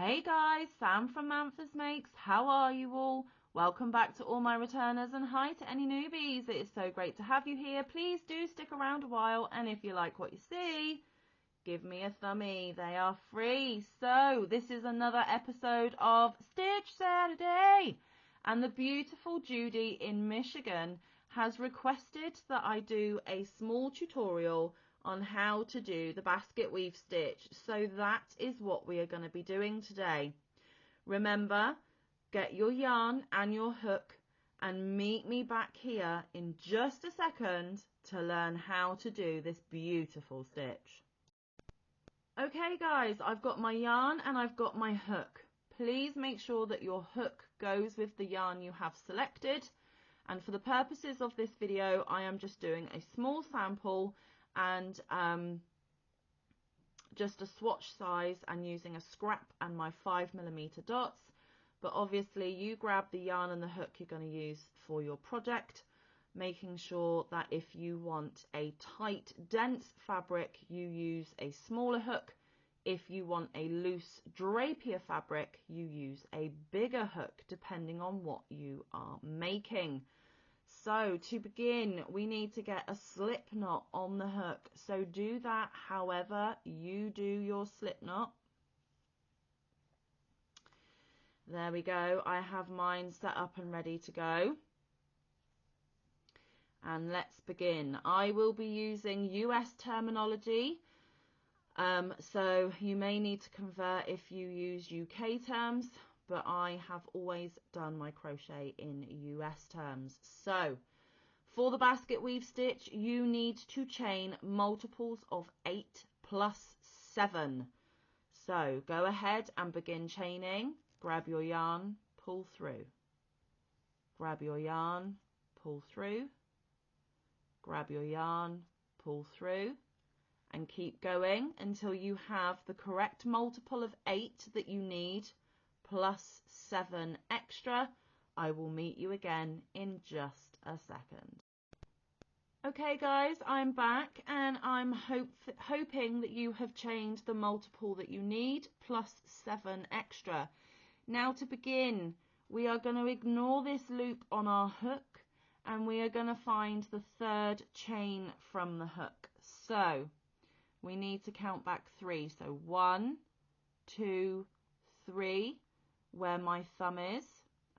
Hey guys, Sam from Manfa's Makes. How are you all? Welcome back to all my returners and hi to any newbies. It is so great to have you here. Please do stick around a while, and if you like what you see, give me a thumbie. They are free. So this is another episode of Stitch Saturday, and the beautiful Judy in Michigan has requested that I do a small tutorial on how to do the basket weave stitch. So that is what we are going to be doing today. Remember, get your yarn and your hook and meet me back here in just a second to learn how to do this beautiful stitch. Okay guys, I've got my yarn and I've got my hook. Please make sure that your hook goes with the yarn you have selected. And for the purposes of this video, I am just doing a small sample and just a swatch size and using a scrap and my 5mm dots. But obviously you grab the yarn and the hook you're going to use for your project, making sure that if you want a tight, dense fabric, you use a smaller hook. If you want a loose drapier fabric, you use a bigger hook, depending on what you are making. So to begin, we need to get a slip knot on the hook. So do that however you do your slip knot. There we go. I have mine set up and ready to go. And let's begin. I will be using US terminology. So you may need to convert if you use UK terms, but I have always done my crochet in US terms. So for the basket weave stitch, you need to chain multiples of 8 plus 7. So go ahead and begin chaining. Grab your yarn, pull through. Grab your yarn, pull through. Grab your yarn, pull through. And keep going until you have the correct multiple of 8 that you need, plus 7 extra. I will meet you again in just a second. Okay guys, I'm back and I'm hoping that you have chained the multiple that you need, plus 7 extra. Now to begin, we are going to ignore this loop on our hook and we are going to find the third chain from the hook. So we need to count back 3. So 1, 2, 3, where my thumb is.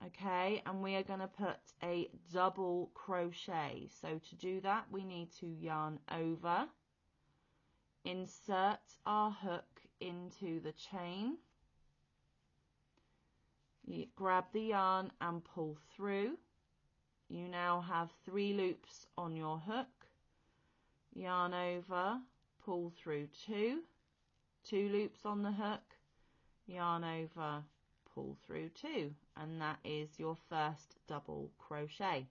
Okay, and we are going to put a double crochet. So to do that, we need to yarn over, insert our hook into the chain, you grab the yarn and pull through. You now have 3 loops on your hook, yarn over, pull through 2 loops on the hook, yarn over, pull through 2, and that is your first double crochet.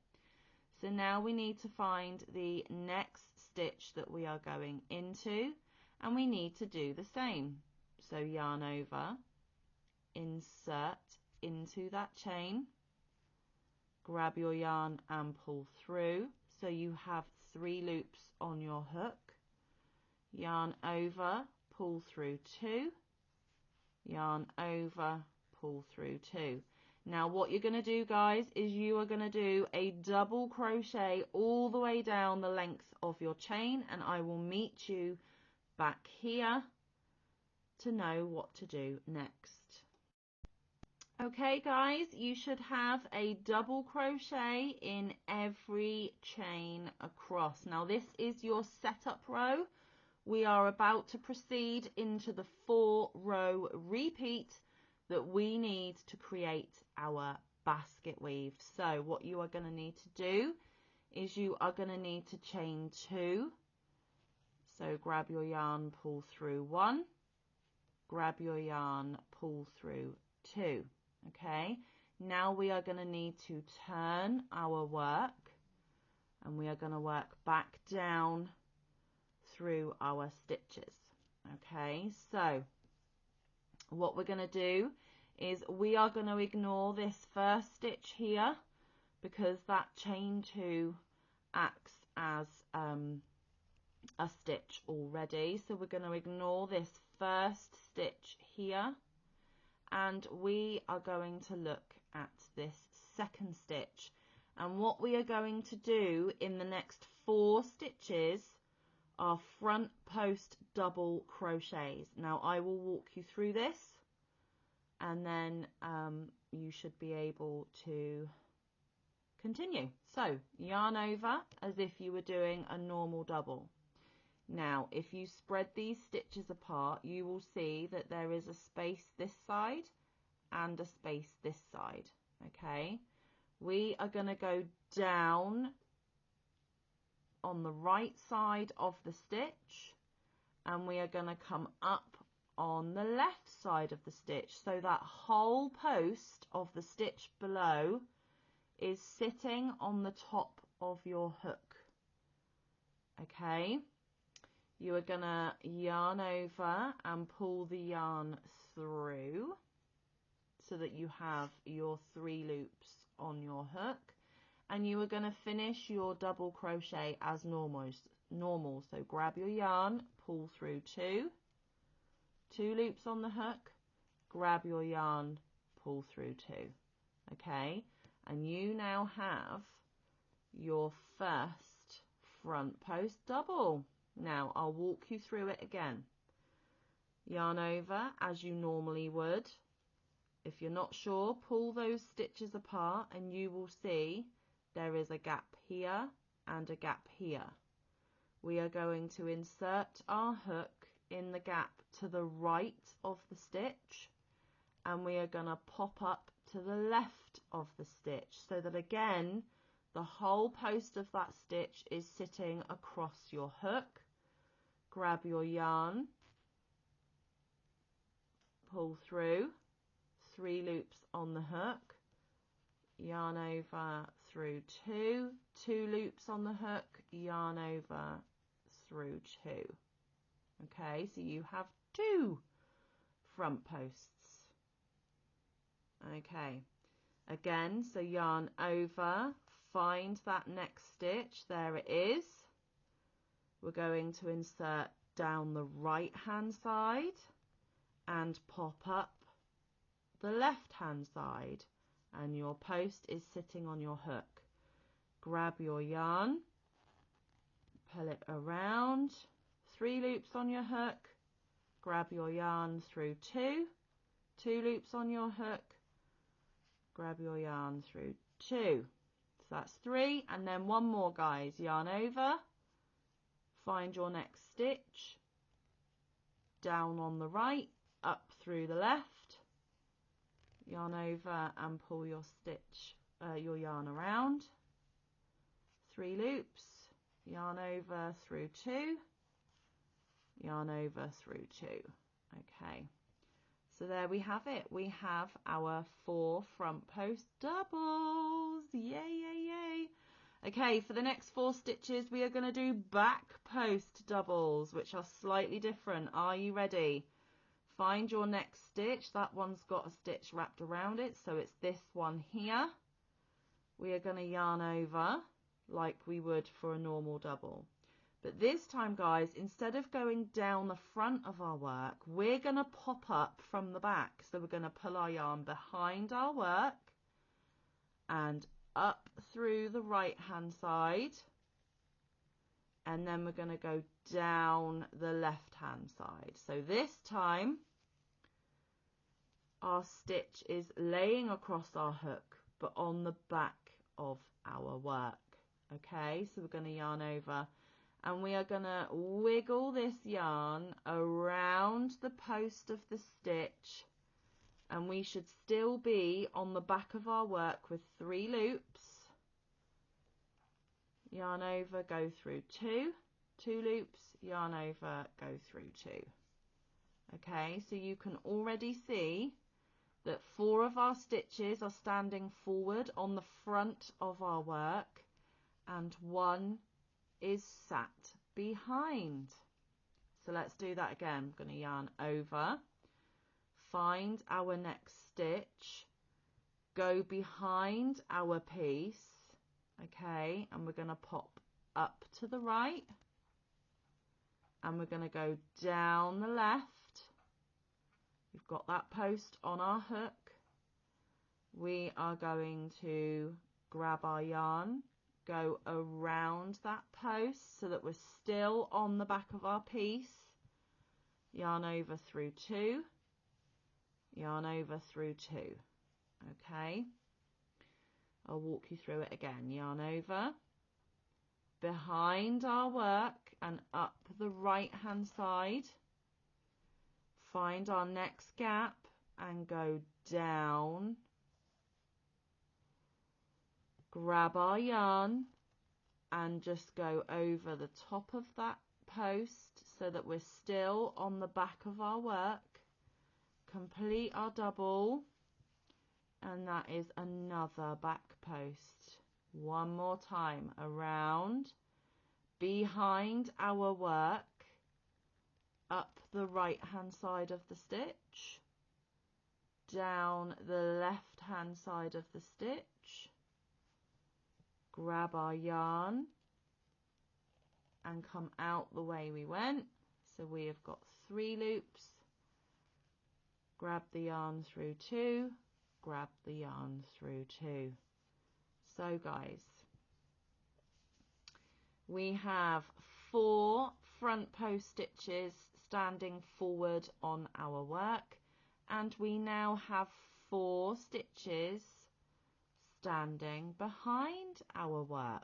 So now we need to find the next stitch that we are going into, and we need to do the same. So yarn over, insert into that chain, grab your yarn and pull through. So you have 3 loops on your hook, yarn over, pull through 2, yarn over, pull through 2. Now what you're going to do guys is you are going to do a double crochet all the way down the length of your chain, and I will meet you back here to know what to do next. Okay guys, you should have a double crochet in every chain across. Now this is your setup row. We are about to proceed into the 4-row repeat that we need to create our basket weave. So what you are going to need to do is you are going to need to chain 2. So grab your yarn, pull through 1, grab your yarn, pull through 2. Okay, now we are going to need to turn our work and we are going to work back down through our stitches. Okay, so what we're going to do is we are going to ignore this first stitch here because that chain 2 acts as a stitch already. So we're going to ignore this first stitch here and we are going to look at this second stitch, and what we are going to do in the next 4 stitches are front post double crochets. Now I will walk you through this, and then you should be able to continue. So yarn over as if you were doing a normal double. Now if you spread these stitches apart, you will see that there is a space this side and a space this side. Okay, we are going to go down on the right side of the stitch, and we are going to come up on the left side of the stitch, so that whole post of the stitch below is sitting on the top of your hook. Okay, you are going to yarn over and pull the yarn through so that you have your 3 loops on your hook, and you are going to finish your double crochet as normal. So grab your yarn, pull through 2 loops on the hook, grab your yarn, pull through 2. Okay, and you now have your first front post double. Now I'll walk you through it again. Yarn over as you normally would. If you're not sure, pull those stitches apart and you will see there is a gap here and a gap here. We are going to insert our hook in the gap to the right of the stitch, and we are going to pop up to the left of the stitch, so that again the whole post of that stitch is sitting across your hook. Grab your yarn, pull through, 3 loops on the hook, yarn over through 2 loops on the hook, yarn over through 2. Okay, so you have 2 front posts. Okay, again, so yarn over, find that next stitch, there it is. We're going to insert down the right hand side and pop up the left hand side, and your post is sitting on your hook. Grab your yarn, pull it around, 3 loops on your hook, grab your yarn through 2 loops on your hook, grab your yarn through 2. So that's 3, and then 1 more, guys. Yarn over, find your next stitch, down on the right, up through the left, yarn over and pull your stitch, your yarn around, 3 loops, yarn over through 2, yarn over through 2. Okay, so there we have it. We have our 4 front post doubles. Yay, yay, yay. Okay, for the next 4 stitches we are going to do back post doubles, which are slightly different. Are you ready? Find your next stitch. That one's got a stitch wrapped around it, so it's this one here. We are going to yarn over like we would for a normal double. But this time, guys, instead of going down the front of our work, we're going to pop up from the back. So we're going to pull our yarn behind our work and up through the right hand side, and then we're going to go down the left hand side. So this time our stitch is laying across our hook but on the back of our work. Okay, so we're going to yarn over and we are going to wiggle this yarn around the post of the stitch, and we should still be on the back of our work with 3 loops. Yarn over, go through 2 loops, yarn over, go through 2. Okay, so you can already see that 4 of our stitches are standing forward on the front of our work and 1 is sat behind. So let's do that again. I'm going to yarn over, find our next stitch, go behind our piece, okay, and we're going to pop up to the right, and we're going to go down the left We've got that post on our hook. We are going to grab our yarn, go around that post so that we're still on the back of our piece, yarn over through 2, yarn over through 2. Okay, I'll walk you through it again. Yarn over, behind our work and up the right hand side, find our next gap and go down, grab our yarn and just go over the top of that post so that we're still on the back of our work, complete our double, and that is another back post. One more time, around, behind our work, up the right hand side of the stitch, down the left hand side of the stitch, grab our yarn and come out the way we went. So we have got 3 loops, grab the yarn through 2, grab the yarn through 2. So guys, we have 4 front post stitches standing forward on our work, and we now have 4 stitches standing behind our work.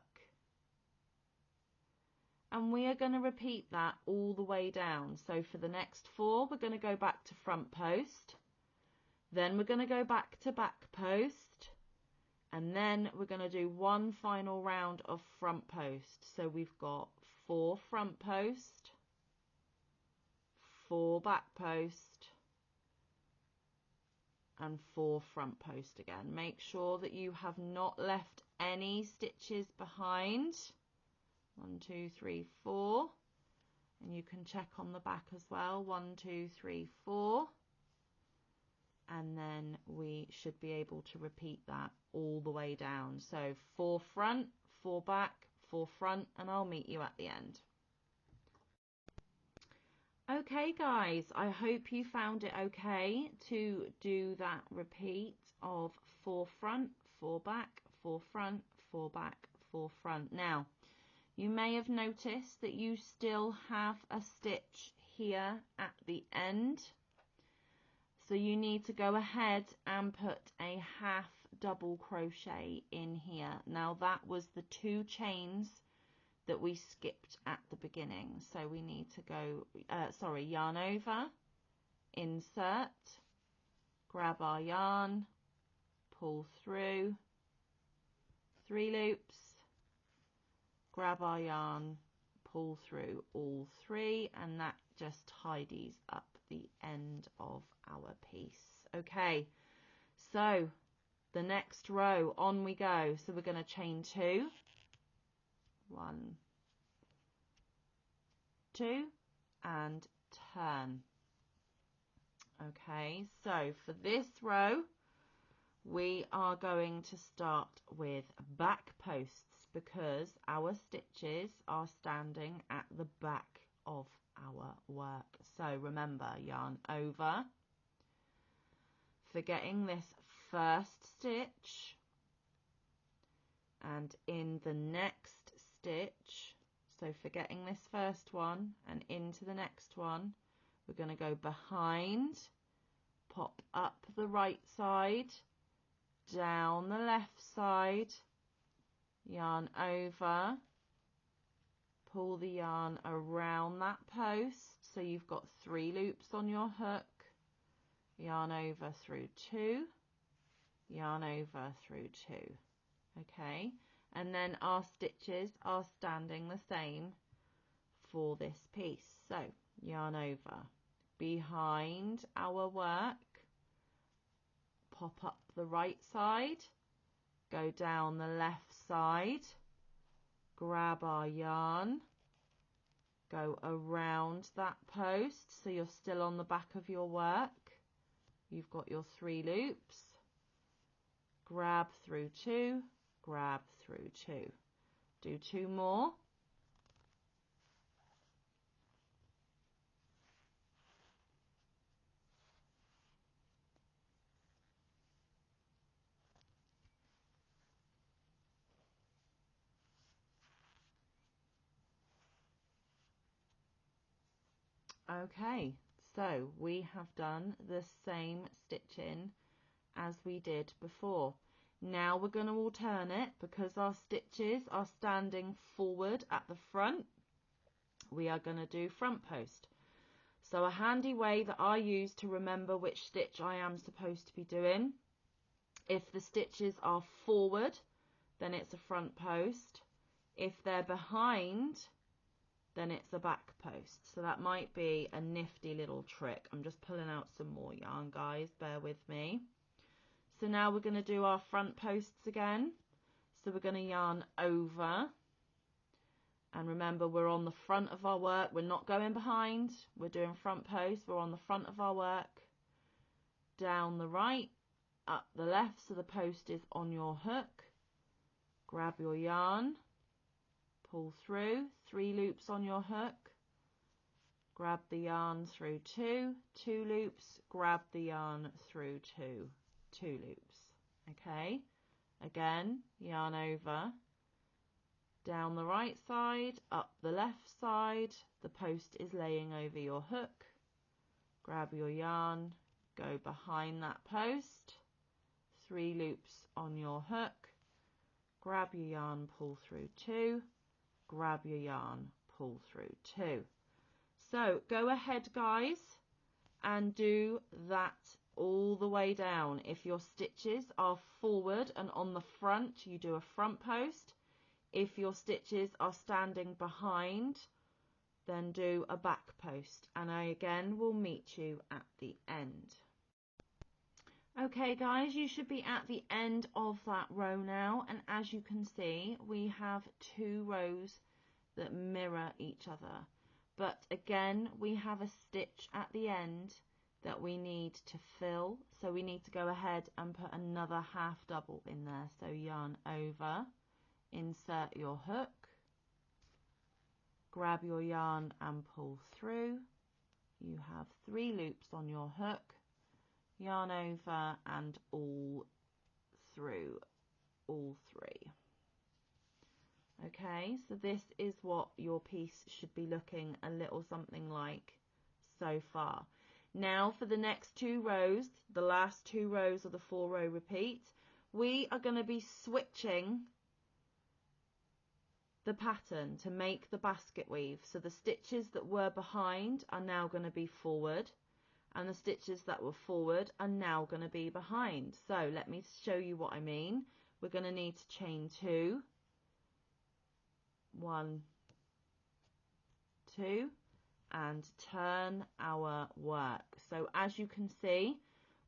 And we are going to repeat that all the way down. So for the next 4, we're going to go back to front post, then we're going to go back to back post, and then we're going to do one final round of front post. So we've got 4 front post, 4 back post, and 4 front post again. Make sure that you have not left any stitches behind. 1, 2, 3, 4, and you can check on the back as well. 1, 2, 3, 4, and then we should be able to repeat that all the way down. So 4 front, 4 back, 4 front, and I'll meet you at the end. Okay guys, I hope you found it okay to do that repeat of 4 front, 4 back, 4 front, 4 back, 4 front. Now, you may have noticed that you still have a stitch here at the end. So you need to go ahead and put a half double crochet in here. Now that was the 2 chains that we skipped at the beginning. So we need to go, yarn over, insert, grab our yarn, pull through, 3 loops, grab our yarn, pull through all 3, and that just tidies up the end of our piece. Okay, so the next row, on we go. So we're going to chain 2, 1, 2, and turn. Okay, so for this row we are going to start with back posts because our stitches are standing at the back of our work. So remember, yarn over, forgetting this first stitch, and in the next stitch, so forgetting this first one and into the next one, we're going to go behind, pop up the right side, down the left side, yarn over, pull the yarn around that post, so you've got 3 loops on your hook, yarn over through 2, yarn over through 2. Okay, and then our stitches are standing the same for this piece. So yarn over, behind our work, pop up the right side, go down the left side, grab our yarn, go around that post so you're still on the back of your work. You've got your 3 loops, grab through 2, grab through 2. Do 2 more. Okay, so we have done the same stitching as we did before. Now we're going to alternate because our stitches are standing forward at the front. We are going to do front post. So a handy way that I use to remember which stitch I am supposed to be doing, if the stitches are forward, then it's a front post. If they're behind, then it's a back post. So that might be a nifty little trick. I'm just pulling out some more yarn, guys, bear with me. So now we're going to do our front posts again. So we're going to yarn over. And remember, we're on the front of our work. We're not going behind. We're doing front post. We're on the front of our work. Down the right, up the left, so the post is on your hook. Grab your yarn. Pull through. 3 loops on your hook. Grab the yarn through 2. 2 loops. Grab the yarn through 2. 2 loops. Okay. Again, yarn over. Down the right side, up the left side, the post is laying over your hook. Grab your yarn, go behind that post, 3 loops on your hook, grab your yarn, pull through 2, grab your yarn, pull through 2. So go ahead, guys, and do that all the way down. If your stitches are forward and on the front, you do a front post. If your stitches are standing behind, then do a back post, and I again will meet you at the end. Okay guys, you should be at the end of that row now, and as you can see, we have 2 rows that mirror each other, but again we have a stitch at the end that we need to fill, so we need to go ahead and put another half double in there. So yarn over, insert your hook, grab your yarn and pull through. You have 3 loops on your hook, yarn over and all through, all 3. Okay, so this is what your piece should be looking a little something like so far. Now for the next 2 rows, the last 2 rows of the 4-row repeat, we are going to be switching the pattern to make the basket weave. So the stitches that were behind are now going to be forward, and the stitches that were forward are now going to be behind. So let me show you what I mean. We're going to need to chain 2, 1, 2, and turn our work. So as you can see,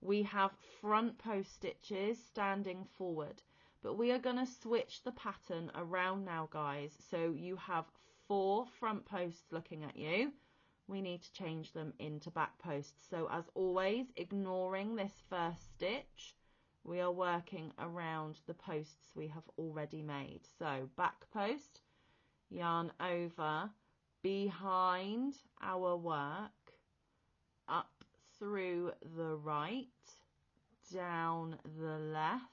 we have front post stitches standing forward. But we are going to switch the pattern around now, guys. So you have 4 front posts looking at you. We need to change them into back posts. So as always, ignoring this first stitch, we are working around the posts we have already made. So back post, yarn over, behind our work, up through the right, down the left,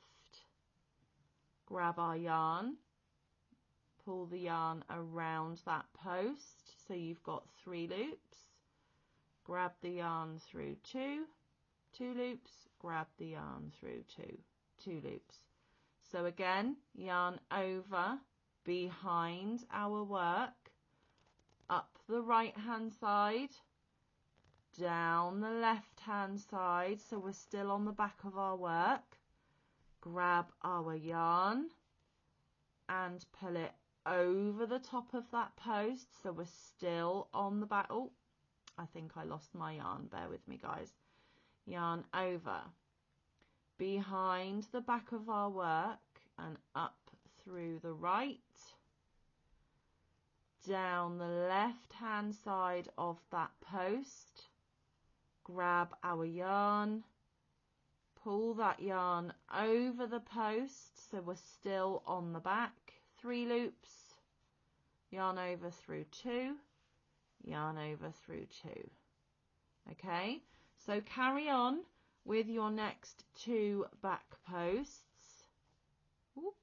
grab our yarn, pull the yarn around that post, so you've got 3 loops, grab the yarn through 2, 2 loops, grab the yarn through 2, 2 loops. So again, yarn over, behind our work, up the right hand side, down the left hand side, so we're still on the back of our work, grab our yarn and pull it over the top of that post, so we're still on the back. Oh, I think I lost my yarn, bear with me guys. Yarn over, behind the back of our work and up through the right, down the left hand side of that post, grab our yarn, pull that yarn over the post, so we're still on the back, 3 loops, yarn over through 2, yarn over through 2. Okay, so carry on with your next 2 back posts. Oops.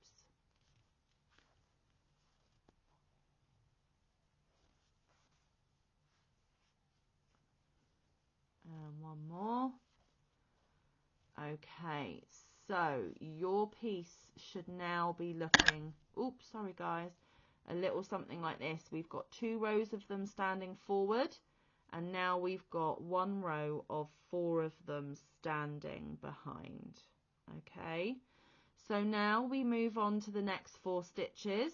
and one more. Okay, so your piece should now be looking, oops, sorry guys, a little something like this. We've got 2 rows of them standing forward, and now we've got 1 row of 4 of them standing behind. Okay, so now we move on to the next 4 stitches.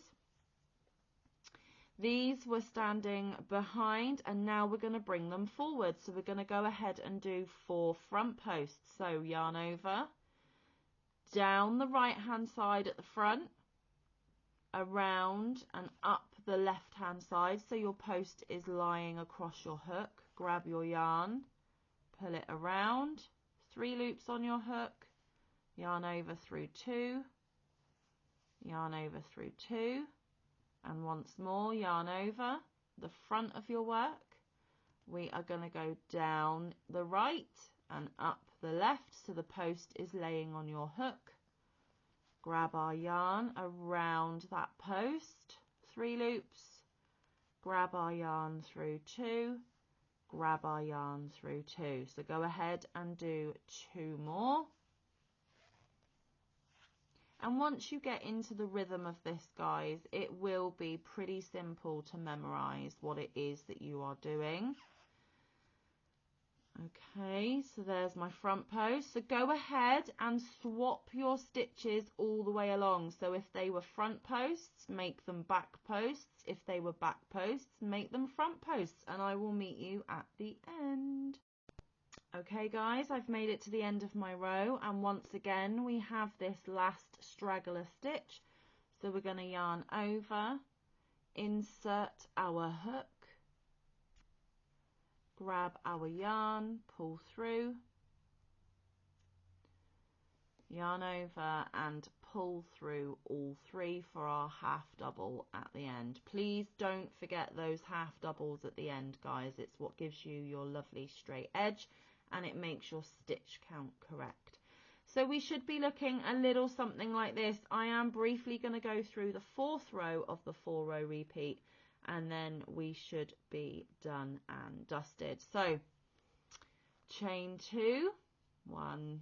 These were standing behind, and now we're going to bring them forward. So we're going to go ahead and do 4 front posts. So yarn over, down the right hand side at the front, around and up the left hand side, so your post is lying across your hook. Grab your yarn, pull it around, 3 loops on your hook, yarn over through 2, yarn over through 2, and once more yarn over the front of your work. We are going to go down the right and up the left, so the post is laying on your hook. Grab our yarn around that post, 3 loops, grab our yarn through 2, grab our yarn through 2. So go ahead and do 2 more. And once you get into the rhythm of this, guys, it will be pretty simple to memorize what it is that you are doing. Okay, so there's my front post. So go ahead and swap your stitches all the way along. So if they were front posts, make them back posts. If they were back posts, make them front posts. And I will meet you at the end. Okay guys, I've made it to the end of my row, and once again we have this last straggler stitch. So we're going to yarn over, insert our hook, grab our yarn, pull through, yarn over and pull through all 3 for our half double at the end. Please don't forget those half doubles at the end, guys. It's what gives you your lovely straight edge, and it makes your stitch count correct. So we should be looking a little something like this. I am briefly going to go through the 4th row of the 4-row repeat, and then we should be done and dusted. So chain 2, 1,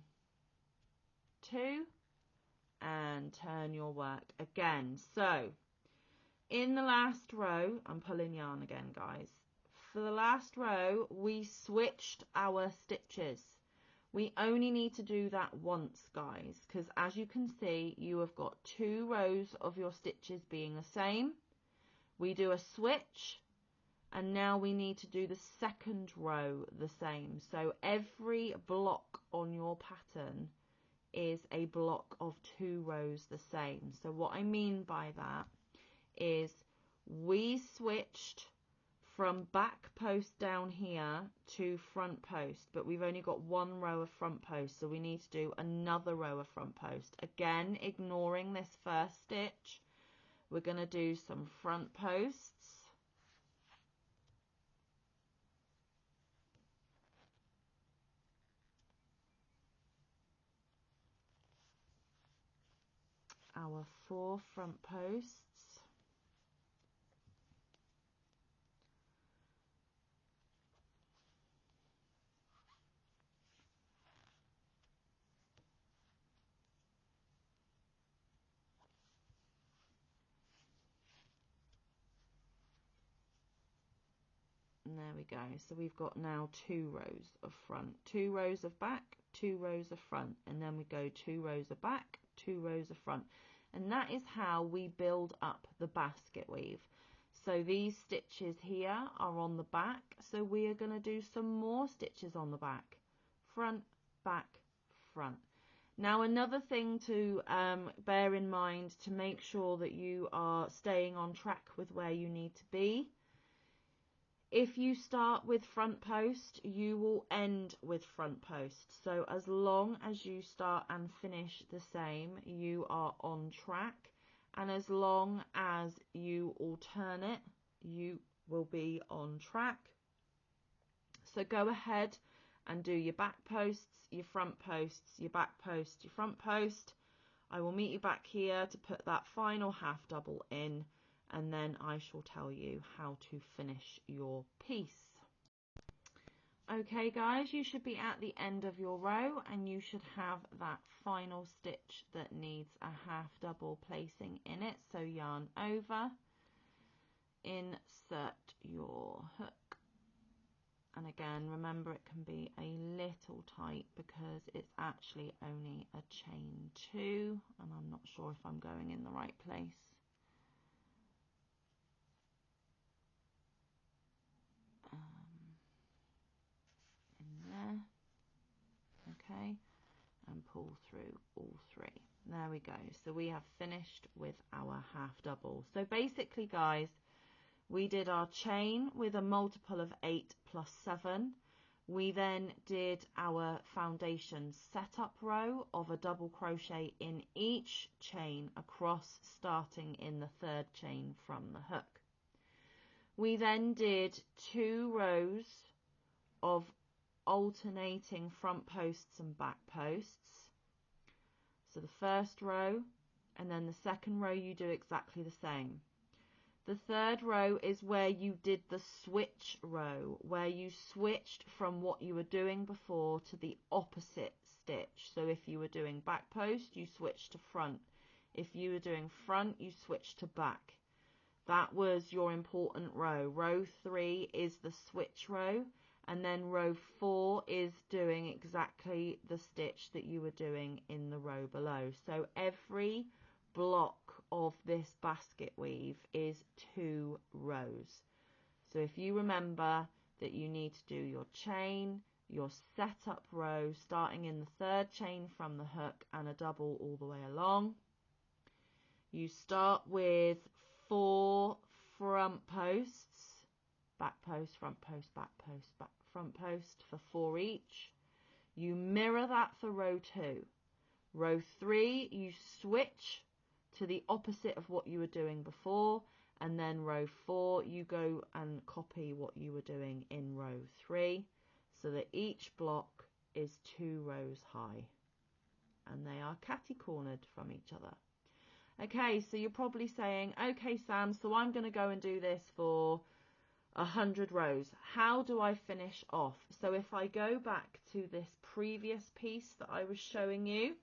2, and turn your work again. So in the last row, I'm pulling yarn again, guys. For the last row, we switched our stitches. We only need to do that once, guys, because as you can see, you have got 2 rows of your stitches being the same. We do a switch, and now we need to do the 2nd row the same. So every block on your pattern is a block of 2 rows the same. So what I mean by that is we switched from back post down here to front post, but we've only got 1 row of front post, so we need to do another row of front post. Again, ignoring this first stitch, we're going to do some front posts, our 4 front posts, and there we go. So we've got now 2 rows of front, 2 rows of back, 2 rows of front, and then we go 2 rows of back, 2 rows of front, and that is how we build up the basket weave. So these stitches here are on the back, so we are going to do some more stitches on the back, front, back, front. Now another thing to bear in mind to make sure that you are staying on track with where you need to be, if you start with front post, you will end with front post. So as long as you start and finish the same, you are on track. And as long as you alternate, you will be on track. So go ahead and do your back posts, your front posts, your back post, your front post. I will meet you back here to put that final half double in, and then I shall tell you how to finish your piece. Okay guys, you should be at the end of your row and you should have that final stitch that needs a half double placing in it. So yarn over, insert your hook, and again remember it can be a little tight because it's actually only a chain 2 and I'm not sure if I'm going in the right place. In there, okay, and pull through all 3. There we go. So we have finished with our half double. So basically guys, we did our chain with a multiple of 8 plus 7. We then did our foundation setup row of a double crochet in each chain across, starting in the 3rd chain from the hook. We then did 2 rows of alternating front posts and back posts. So the first row, and then the second row you do exactly the same. The 3rd row is where you did the switch row, where you switched from what you were doing before to the opposite stitch. So if you were doing back post, you switched to front. If you were doing front, you switched to back. That was your important row. Row 3 is the switch row, and then row 4 is doing exactly the stitch that you were doing in the row below. So every block of this basket weave is 2 rows. So if you remember that you need to do your chain, your setup row starting in the 3rd chain from the hook and a double all the way along. You start with 4 front posts, back post, front post, back post, back front post for 4 each. You mirror that for row 2. Row 3 you switch to the opposite of what you were doing before, and then row 4 you go and copy what you were doing in row 3, so that each block is 2 rows high and they are catty cornered from each other. Okay, so you're probably saying, okay Sam, so I'm going to go and do this for 100 rows. How do I finish off? So if I go back to this previous piece that I was showing you,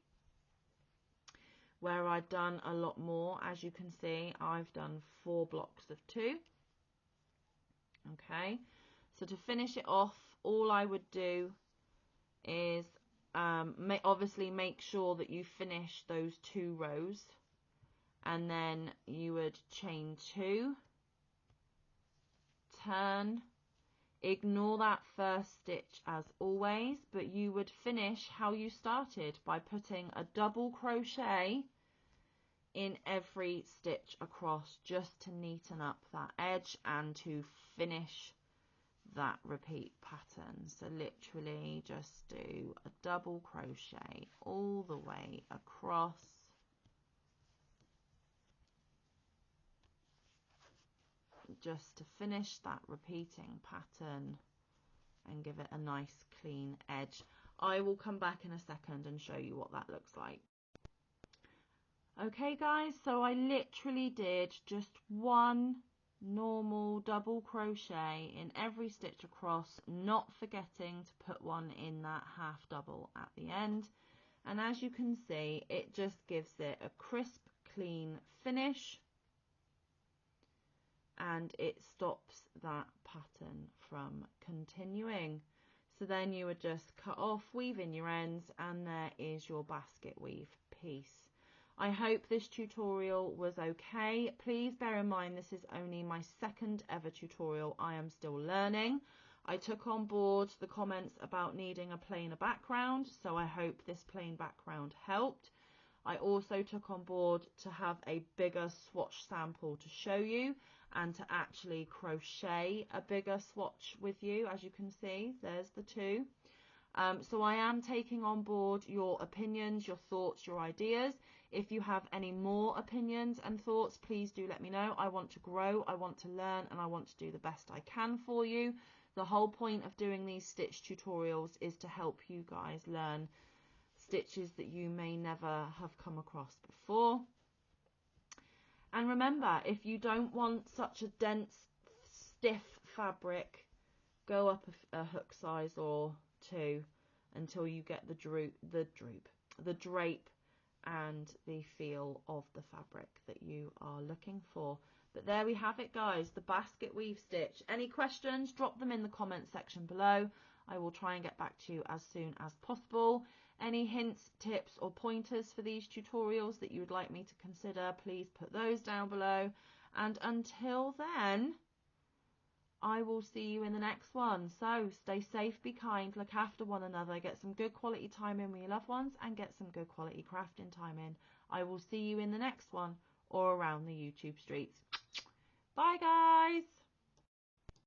where I've done a lot more, as you can see, I've done 4 blocks of 2. Okay, so to finish it off, all I would do is obviously make sure that you finish those 2 rows, and then you would chain 2, turn, ignore that first stitch as always, but you would finish how you started by putting a double crochet in every stitch across, just to neaten up that edge and to finish that repeat pattern. So literally just do a double crochet all the way across, just to finish that repeating pattern and give it a nice clean edge. I will come back in a second and show you what that looks like. Okay guys, so I literally did just 1 normal double crochet in every stitch across, not forgetting to put one in that half double at the end, and as you can see, it just gives it a crisp, clean finish, and it stops that pattern from continuing. So then you would just cut off, weave in your ends, and there is your basket weave piece. I hope this tutorial was okay. Please bear in mind this is only my 2nd ever tutorial. I am still learning. I took on board the comments about needing a plainer background, so I hope this plain background helped. I also took on board to have a bigger swatch sample to show you and to actually crochet a bigger swatch with you. As you can see, there's the 2. So I am taking on board your opinions, your thoughts, your ideas. If you have any more opinions and thoughts, please do let me know. I want to grow, I want to learn, and I want to do the best I can for you. The whole point of doing these stitch tutorials is to help you guys learn stitches that you may never have come across before. And remember, if you don't want such a dense, stiff fabric go up a hook size or two until you get the drape and the feel of the fabric that you are looking for. But there we have it, guys, the basket weave stitch. Any questions, drop them in the comment section below. I will try and get back to you as soon as possible. Any hints, tips or pointers for these tutorials that you would like me to consider, please put those down below. And until then, I will see you in the next one. So stay safe, be kind, look after one another, get some good quality time in with your loved ones, and get some good quality crafting time in. I will see you in the next one or around the YouTube streets. Bye, guys.